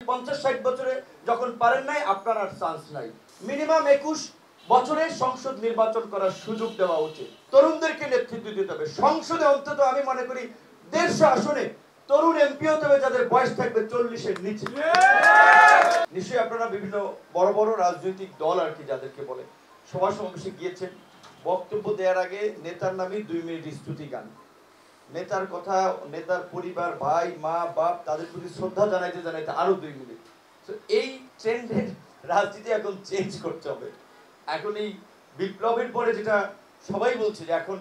50-60 বছরে যখন পারেন নাই, আপনার আর চান্স নাই। মিনিমাম 21 বছরে সংসদ নির্বাচন করার সুযোগ দেওয়া উচিত। তরুণদেরকে নেতৃত্ব দিতে হবে। সংসদে অন্তত আমি মনে করি 150 আসনে তরুণ এমপি হতে হবে যাদের বয়স থাকবে 40-এর নিচে। নিশ্চয়ই আপনারা বিভিন্ন বড় বড় রাজনৈতিক দল আর কি যাদেরকে বলে সভা সমাবেশে গিয়েছেন, বক্তব্য দেওয়ার আগে নেতার নামে 2 মিনিট স্তুতি গান, নেতার কথা, নেতার পরিবার, ভাই মা বাপ তাদের প্রতি শ্রদ্ধা জানাইতে জানাইতে আরো 2 মিনিট। তো এই ট্রেন্ডের রাজনীতি এখন চেঞ্জ করতে হবে। এখন এই বিপ্লবের পরে যেটা সবাই বলছে যে এখন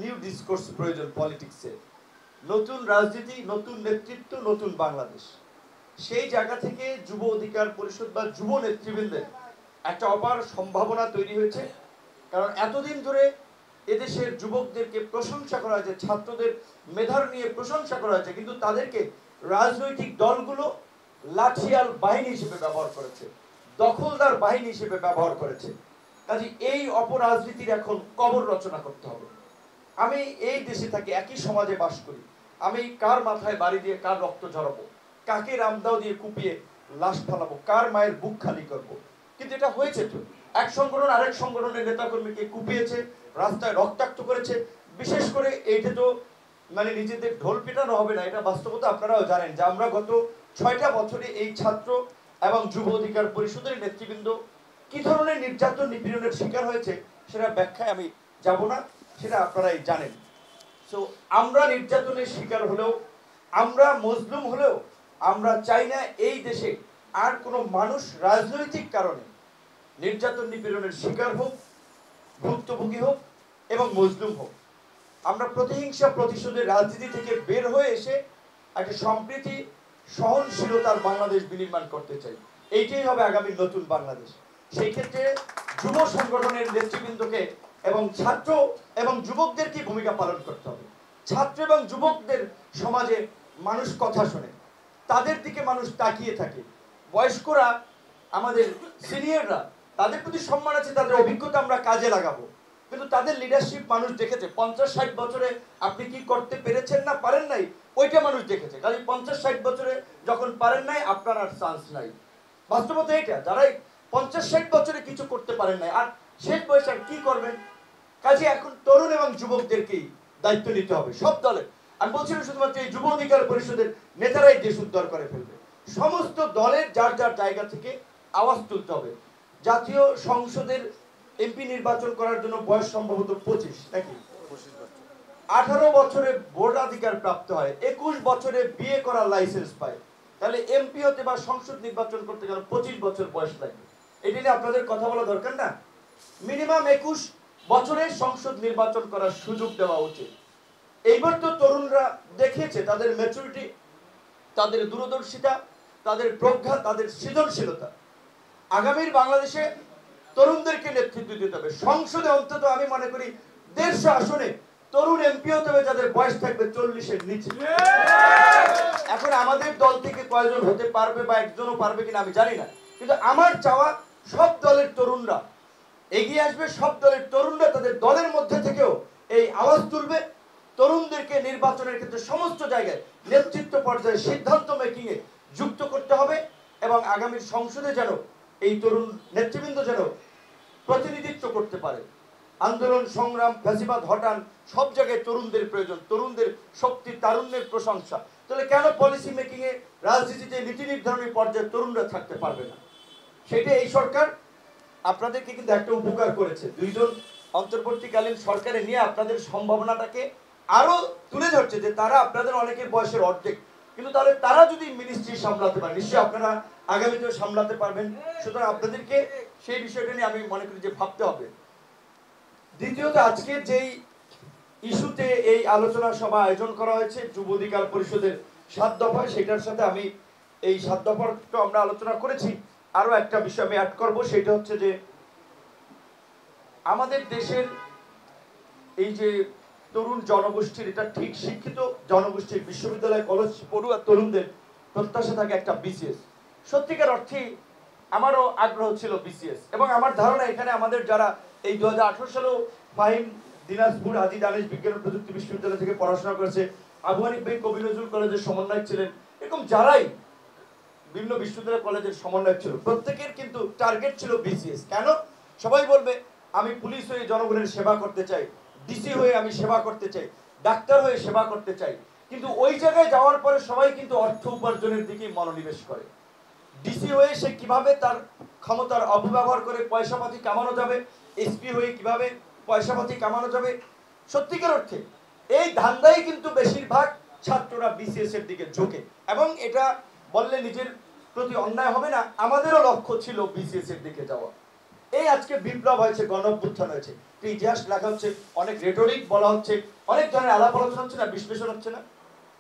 নিউ ডিসকোর্স প্রয়োজন পলিটিক্সে, নতুন রাজনীতি, নতুন নেতৃত্ব, নতুন বাংলাদেশ। সেই জায়গা থেকে যুব অধিকার পরিষদ বা যুব নেতৃবৃন্দের একটা অপার সম্ভাবনা তৈরি হয়েছে। কারণ এতদিন ধরে এদেশের যুবকদেরকে প্রশংসা করা হয়েছে, ছাত্রদের মেধার নিয়ে প্রশংসা করা হয়েছে, কিন্তু তাদেরকে রাজনৈতিক দলগুলো লাঠিয়াল বাহিনী হিসেবে ব্যবহার করেছে, দখলদার বাহিনী হিসেবে ব্যবহার করেছে। কাজে এই অপরাজনীতির এখন কবর রচনা করতে হবে। আমি এই দেশে থাকি, একই সমাজে বাস করি, আমি কার মাথায় বাড়ি দিয়ে কার রক্ত ঝরাবো, কাকে রামদাও দিয়ে কুপিয়ে লাশ ফালাবো, কার মায়ের বুক খালি করবো? কিন্তু এটা হয়েছে তো, এক সংগঠন আরেক সংগঠনের নেতাকর্মীকে কুপিয়েছে, রাস্তায় রক্তাক্ত করেছে। বিশেষ করে এইটা তো মানে নিজেদের ঢোল পিটানো হবে না, এটা বাস্তবতা। আপনারাও জানেন যে আমরা গত 6টা বছরে এই ছাত্র এবং যুব অধিকার পরিষদের নেতৃবৃন্দ কি ধরনের নির্যাতন নিপীড়নের শিকার হয়েছে সেটা ব্যাখ্যায় আমি যাব না, সেটা আপনারাই জানেন। সো আমরা নির্যাতনের শিকার হলেও, আমরা মজলুম হলেও আমরা চাই না এই দেশে আর কোনো মানুষ রাজনৈতিক কারণে নির্যাতন নিপীড়নের শিকার হোক, ভুক্তভোগী হোক এবং মজলুম হোক। আমরা প্রতিহিংসা প্রতিশোধের রাজনীতি থেকে বের হয়ে এসে একটা সম্প্রীতি, সহনশীলতার বাংলাদেশ বিনির্মাণ করতে চাই। এইটাই হবে আগামী নতুন বাংলাদেশ। সেই ক্ষেত্রে যুব সংগঠনের নেতৃবৃন্দকে এবং ছাত্র এবং যুবকদেরকে ভূমিকা পালন করতে হবে। ছাত্র এবং যুবকদের সমাজে মানুষ কথা শোনে, তাদের দিকে মানুষ তাকিয়ে থাকে। বয়স্করা, আমাদের সিনিয়ররা, তাদের প্রতি সম্মান আছে, তাদের অভিজ্ঞতা আমরা কাজে লাগাবো। কিন্তু তাদের লিডারশিপ মানুষ দেখেছে। 50-60 বছরে আপনি কি করতে পেরেছেন না পারেন নাই, ওইটা মানুষ দেখেছে। কাজে 50-60 বছরে যখন পারেন নাই, আপনার আর চান্স নাই। বাস্তবতা এটা, যারা 50-60 বছরে কিছু করতে পারেন নাই আর শেষ বয়সে আর কি করবেন? কাজে এখন তরুণ এবং যুবকদেরকেই দায়িত্ব নিতে হবে সব দলে। আমি বলছিলাম শুধুমাত্র এই যুব অধিকার পরিষদের নেতারাই দেশ উদ্ধার করে ফেলবে। সমস্ত দলের যার যার জায়গা থেকে আওয়াজ তুলতে হবে। জাতীয় সংসদের এমপি নির্বাচন করার জন্য বয়স সম্ভবত 25 নাকি 18 বছরে ভোটাধিকার প্রাপ্ত হয়, 21 বছরে বিয়ে করার লাইসেন্স পায়। তাহলে এমপি হতে বা সংসদ নির্বাচন করতে গেলে 25 বছর বয়স লাগবে। এটা নিয়ে আপনাদের কথা বলা দরকার না? মিনিমাম 21 বছরে সংসদ নির্বাচন করার সুযোগ দেওয়া উচিত। এইবার তো তরুণরা দেখিয়েছে তাদের ম্যাচুরিটি, তাদের দূরদর্শিতা, তাদের প্রজ্ঞা, তাদের সৃজনশীলতা। আগামীর বাংলাদেশে তরুণদেরকে নেতৃত্ব দিতে হবে। সংসদে অন্তত আমি মনে করি 150 আসনে তরুণ এমপি হতে হবে যাদের বয়স থাকবে 40-এর নিচে। এখন আমাদের দল থেকে কয়জন হতে পারবে বা একজনও পারবে কিনা আমি জানি না, কিন্তু আমার চাওয়া সব দলের তরুণরা এগিয়ে আসবে। সব দলের তরুণরা তাদের দলের মধ্যে থেকেও এই আওয়াজ তুলবে। তরুণদেরকে নির্বাচনের ক্ষেত্রে সমস্ত জায়গায় নেতৃত্ব পর্যায়ে সিদ্ধান্ত মেকিং এ যুক্ত করতে হবে এবং আগামীর সংসদে যেন এই তরুণ নেতৃবৃন্দ যেন প্রতিনিধিত্ব করতে পারে। আন্দোলন সংগ্রাম, ফ্যাসিবাদ হটান, সব জায়গায় তরুণদের প্রয়োজন, তরুণদের শক্তি, তারুণ্যের প্রশংসা। তাহলে কেন পলিসি মেকিং এ, রাজনীতিতে, নীতি নির্ধারণী পর্যায়ে তরুণরা থাকতে পারবে না? সেটা এই সরকার আপনাদেরকে কিন্তু একটা উপকার করেছে। 2 জন অন্তর্বর্তীকালীন সরকারে নিয়ে আপনাদের সম্ভাবনাটাকে আরো তুলে ধরছে যে তারা আপনাদের অনেকের বয়সের অর্ধেক, কিন্তু তাহলে তারা যদি মিনিস্ট্রি সামলাতে পারে, নিশ্চয়ই আপনারা আগামীতেও সামলাতে পারবেন। সুতরাং আপনাদেরকে সেই বিষয়টা নিয়ে আমি মনে করি যে ভাবতে হবে। দ্বিতীয়ত, আজকে যেই ইস্যুতে এই আলোচনা সভা আয়োজন করা হয়েছে যুব অধিকার পরিষদের 7 দফা, সেটার সাথে আমি এই 7 দফাটা আমরা আলোচনা করেছি। আরো একটা বিষয় আমি অ্যাড করব, সেটা হচ্ছে যে আমাদের দেশের এই যে তরুণ জনগোষ্ঠীর, এটা ঠিক শিক্ষিত জনগোষ্ঠীর, বিশ্ববিদ্যালয় কলেজ পড়ুয়া তরুণদের প্রত্যাশা থাকে একটা বিসিএস। সত্যিকার অর্থে আমারও আগ্রহ ছিল বিসিএস, এবং আমার ধারণা এখানে আমাদের যারা এই 2018 সালেও ফাহিম দিনাজপুর হাজী দানেশ বিজ্ঞান ও প্রযুক্তি বিশ্ববিদ্যালয় থেকে পড়াশোনা করেছে, আবু হানিফ ভাই কবি নজরুল কলেজের সমন্বয়ক ছিলেন, এরকম যারাই বিভিন্ন বিশ্ববিদ্যালয় কলেজের সমন্বয়ক ছিল, প্রত্যেকের কিন্তু টার্গেট ছিল বিসিএস। কেন? সবাই বলবে আমি পুলিশ হয়ে জনগণের সেবা করতে চাই, ডিসি হয়ে আমি সেবা করতে চাই, ডাক্তার হয়ে সেবা করতে চাই। কিন্তু ওই জায়গায় যাওয়ার পরে সবাই কিন্তু অর্থ উপার্জনের দিকে মনোনিবেশ করে। ডিসি হয়ে সে কিভাবে তার ক্ষমতার অপব্যবহার করে পয়সাপাতি কামানো যাবে, এসপি হয়ে কিভাবে পয়সাপাতি কামানো যাবে, সত্যিকার অর্থে এই ধান্দাই কিন্তু বেশিরভাগ ছাত্ররা বিসিএস এর দিকে ঝোঁকে। এবং এটা বললে নিজের প্রতি অন্যায় হবে না, আমাদেরও লক্ষ্য ছিল বিসিএস এর দিকে যাওয়া। এই আজকে বিপ্লব হয়েছে, গণ অভ্যুত্থান হয়েছে, ইতিহাস লেখা হচ্ছে, অনেক রেটরিক বলা হচ্ছে, অনেক ধরনের আলাপ আলোচনা হচ্ছে না, বিশ্লেষণ হচ্ছে না।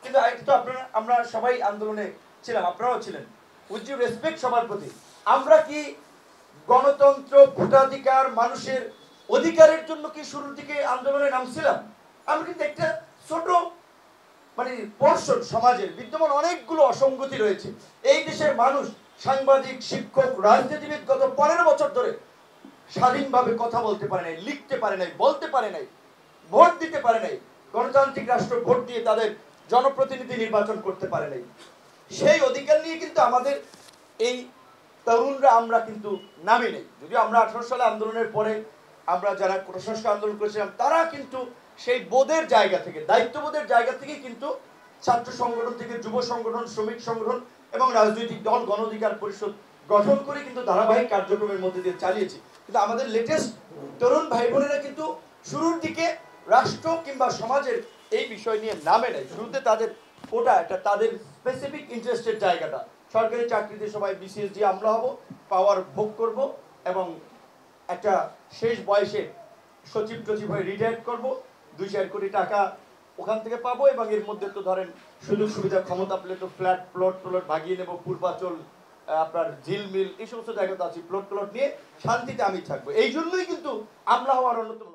কিন্তু তো আপনারা, আমরা সবাই আন্দোলনে ছিলাম, আপনারাও ছিলেন, উইথ ডিউ রেসপেক্ট সবার প্রতি। আমরা কি গণতন্ত্র, ভোটাধিকার, মানুষের অধিকারের জন্য কি শুরুর দিকে আন্দোলনে নামছিলাম? আমরা কিন্তু একটা ছোট মানে পোর্শন, সমাজের বিদ্যমান অনেকগুলো অসঙ্গতি রয়েছে। এই দেশের মানুষ, সাংবাদিক, শিক্ষক, রাজনীতিবিদ গত 15 বছর ধরে স্বাধীনভাবে কথা বলতে পারে নাই, লিখতে পারে নাই, বলতে পারে নাই, ভোট দিতে পারে নাই, গণতান্ত্রিক রাষ্ট্র ভোট দিয়ে তাদের জনপ্রতিনিধি নির্বাচন করতে পারে নাই। সেই অধিকার নিয়ে কিন্তু আমাদের এই তরুণরা আমরা কিন্তু নামি নেই। যদিও আমরা 18 সালে আন্দোলনের পরে আমরা যারা কোটা সংস্কার আন্দোলন করেছিলাম, তারা কিন্তু সেই বোধের জায়গা থেকে, দায়িত্ববোধের জায়গা থেকে কিন্তু ছাত্র সংগঠন থেকে যুব সংগঠন, শ্রমিক সংগঠন এবং রাজনৈতিক দল, গণ অধিকার পরিষদ গঠন করে কিন্তু ধারাবাহিক কার্যক্রমের মধ্যে দিয়ে চালিয়েছি। কিন্তু আমাদের লেটেস্ট তরুণ ভাই বোনেরা কিন্তু শুরুর দিকে রাষ্ট্র কিংবা সমাজের এই বিষয় নিয়ে নামে নাই। শুরুতে তাদের ওটা একটা তাদের স্পেসিফিক ইন্টারেস্টের জায়গাটা, সরকারি চাকরিতে সবাই বিসিএস দিয়ে আমরা হব, পাওয়ার ভোগ করব এবং একটা শেষ বয়সে সচিব টচিব হয়ে রিটায়ার করব, 2-4 কোটি টাকা ওখান থেকে পাবো এবং এর মধ্যে তো ধরেন সুযোগ সুবিধা, ক্ষমতা পেলে তো ফ্ল্যাট প্লট ভাগিয়ে নেবো, পূর্বাচল, আপনার ঝিলমিল, এই সমস্ত জায়গাতে আছি, প্লট নিয়ে শান্তিতে আমি থাকবো। এই জন্যই কিন্তু আমলা হওয়ার অন্যতম